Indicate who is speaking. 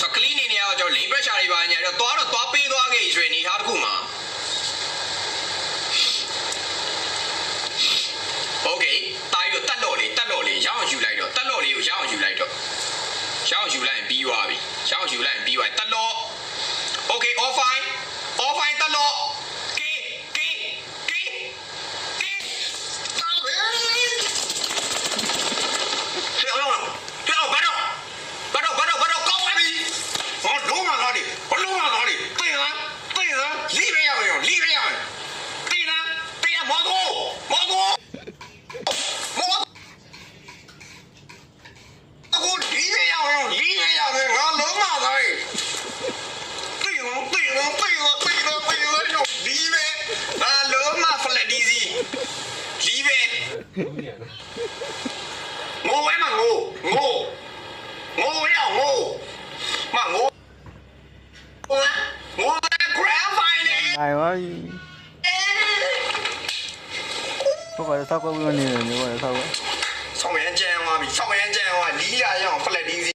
Speaker 1: ဆို clean နေနေတော့ကျွန်တော် lane pressure တွေပါညာတော့သွားပေးသွားခဲ့ရွှေနေထားတစ်ခုမှာ okay တားပြီးတော့တက်တော့လေရအောင်ယူလိုက်တော့တက်တော့လေးကိုရအောင်ယူလိုက်တော့ရအောင်ယူလိုက်ရင်ပြီးသွားပြီရအောင်ယူလိုက်ရင်ပြီးသွားတက်တော့ okay all fine တက်တော့ငိုဝဲမှာငိုရငိုမငို grand final
Speaker 2: ai quá không phải sao có luôn này nếu mà sao
Speaker 1: ဆောင်းရမ်းကြမ်းသွားပြီဆောင်းရမ်းကြမ်းသွားလီးရအောင်ဖလက်ဒီစီ